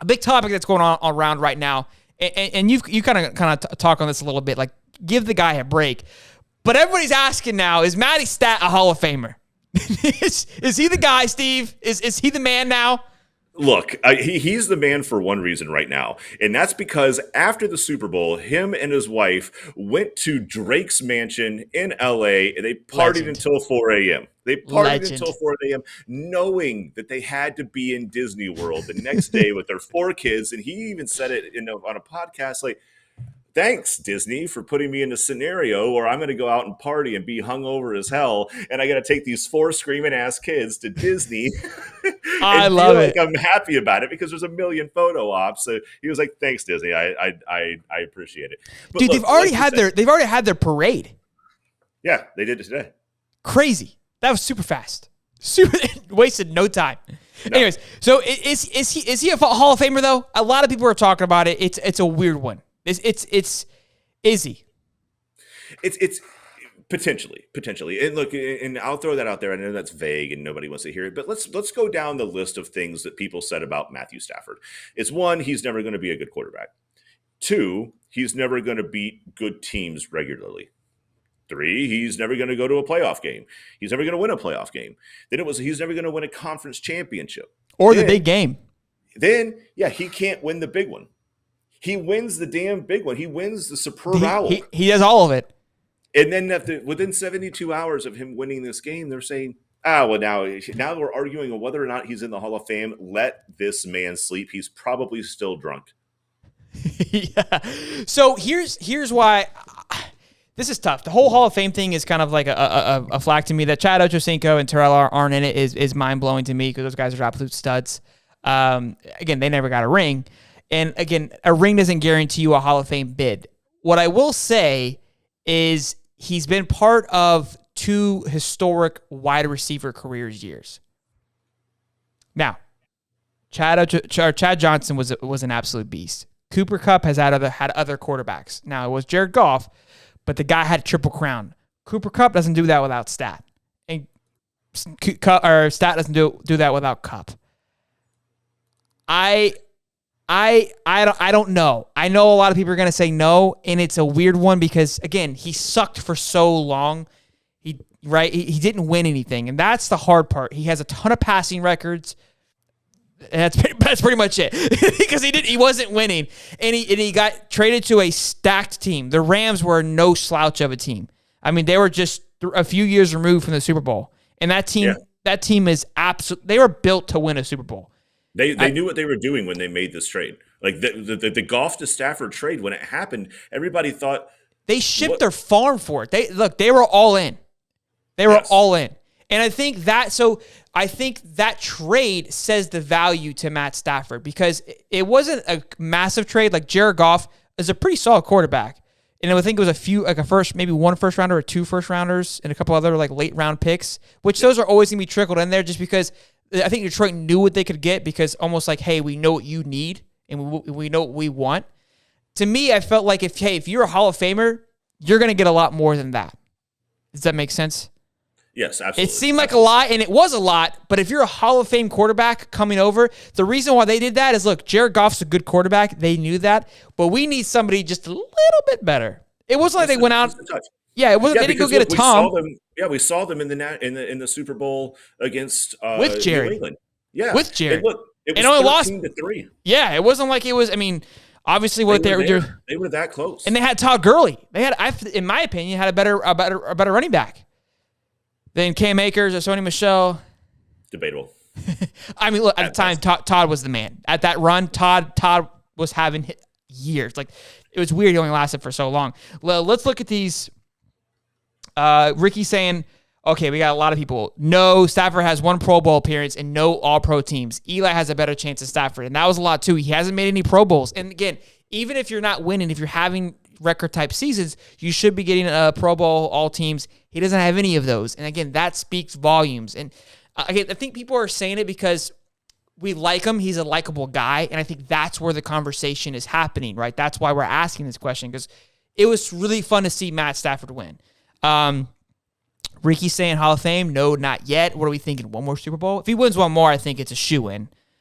big topic that's going on around right now, and you kind of talk on this a little bit, like give the guy a break. But everybody's asking now, is Matty Stat a Hall of Famer? is he the guy, Steve? Is he the man now? Look, he's the man for one reason right now, and that's because after the Super Bowl, him and his wife went to Drake's mansion in L.A., and they partied until 4 a.m. They partied until 4 a.m., knowing that they had to be in Disney World the next day with their 4 kids, and he even said it on a podcast, like, thanks, Disney, for putting me in a scenario where I'm going to go out and party and be hungover as hell, and I got to take these 4 screaming ass kids to Disney. I love it. Like I'm happy about it because there's a million photo ops. So he was like, "Thanks, Disney. I appreciate it." But dude, look, they've already had their parade. Yeah, they did it today. Crazy. That was super fast. Super wasted no time. No. Anyways, so is he a Hall of Famer though? A lot of people are talking about it. It's a weird one. Is he? It's potentially. And look, and I'll throw that out there. I know that's vague and nobody wants to hear it, but let's go down the list of things that people said about Matthew Stafford. It's 1, he's never going to be a good quarterback. 2, he's never going to beat good teams regularly. 3, he's never going to go to a playoff game. He's never going to win a playoff game. Then he's never going to win a conference championship. Or the big game. Then, yeah, he can't win the big one. He wins the damn big one. He wins the Super Bowl. He does all of it. And then within 72 hours of him winning this game, they're saying, well, now we're arguing on whether or not he's in the Hall of Fame. Let this man sleep. He's probably still drunk. Yeah. So here's why this is tough. The whole Hall of Fame thing is kind of like a flag to me. That Chad Ochocinco and Terrell aren't in it is mind-blowing to me because those guys are absolute studs. Again, they never got a ring. And again, a ring doesn't guarantee you a Hall of Fame bid. What I will say is he's been part of 2 historic wide receiver careers years. Now, Chad Johnson was an absolute beast. Cooper Kupp has had other quarterbacks. Now, it was Jared Goff, but the guy had a triple crown. Cooper Kupp doesn't do that without Stat. And Stat doesn't do that without Kupp. I don't know. I know a lot of people are going to say no, and it's a weird one because, again, he sucked for so long. He didn't win anything, and that's the hard part. He has a ton of passing records. And that's pretty much it because he wasn't winning, and he got traded to a stacked team. The Rams were no slouch of a team. I mean, they were just a few years removed from the Super Bowl, and that team is absolute. They were built to win a Super Bowl. They knew what they were doing when they made this trade. Like the Goff to Stafford trade, when it happened, everybody thought they shipped their farm for it. They were all in. They were all in. And I think that trade says the value to Matt Stafford because it wasn't a massive trade. Like Jared Goff is a pretty solid quarterback. And I think it was maybe 1 first rounder or 2 first rounders and a couple other like late round picks, which those are always going to be trickled in there just because I think Detroit knew what they could get because almost like, hey, we know what you need and we know what we want. To me, I felt like if you're a Hall of Famer, you're going to get a lot more than that. Does that make sense? Yes, absolutely. It seemed like a lot, and it was a lot, but if you're a Hall of Fame quarterback coming over, the reason why they did that is, look, Jared Goff's a good quarterback. They knew that, but we need somebody just a little bit better. It wasn't like they went out. Yeah, it wasn't. They didn't go get a Tom. We saw them in the Super Bowl against with Jared. New England. Yeah, with Jared. It was 13-3. Yeah, it wasn't like it was. I mean, obviously, they were that close, and they had Todd Gurley. They had, in my opinion, had a better running back than Cam Akers or Sony Michel. Debatable. I mean, look, at the time, Todd was the man. At that run, Todd was having years. Like, it was weird he only lasted for so long. Well, let's look at these. Ricky saying, okay, we got a lot of people. No, Stafford has 1 Pro Bowl appearance and no All-Pro teams. Eli has a better chance than Stafford, and that was a lot too. He hasn't made any Pro Bowls. And again, even if you're not winning, if you're having record-type seasons, you should be getting a Pro Bowl, all teams. He doesn't have any of those. And again, that speaks volumes. And again, I think people are saying it because we like him. He's a likable guy. And I think that's where the conversation is happening, right? That's why we're asking this question because it was really fun to see Matt Stafford win. Ricky's saying Hall of Fame. No, not yet. What are we thinking? 1 more Super Bowl? If he wins 1 more, I think it's a shoo-in.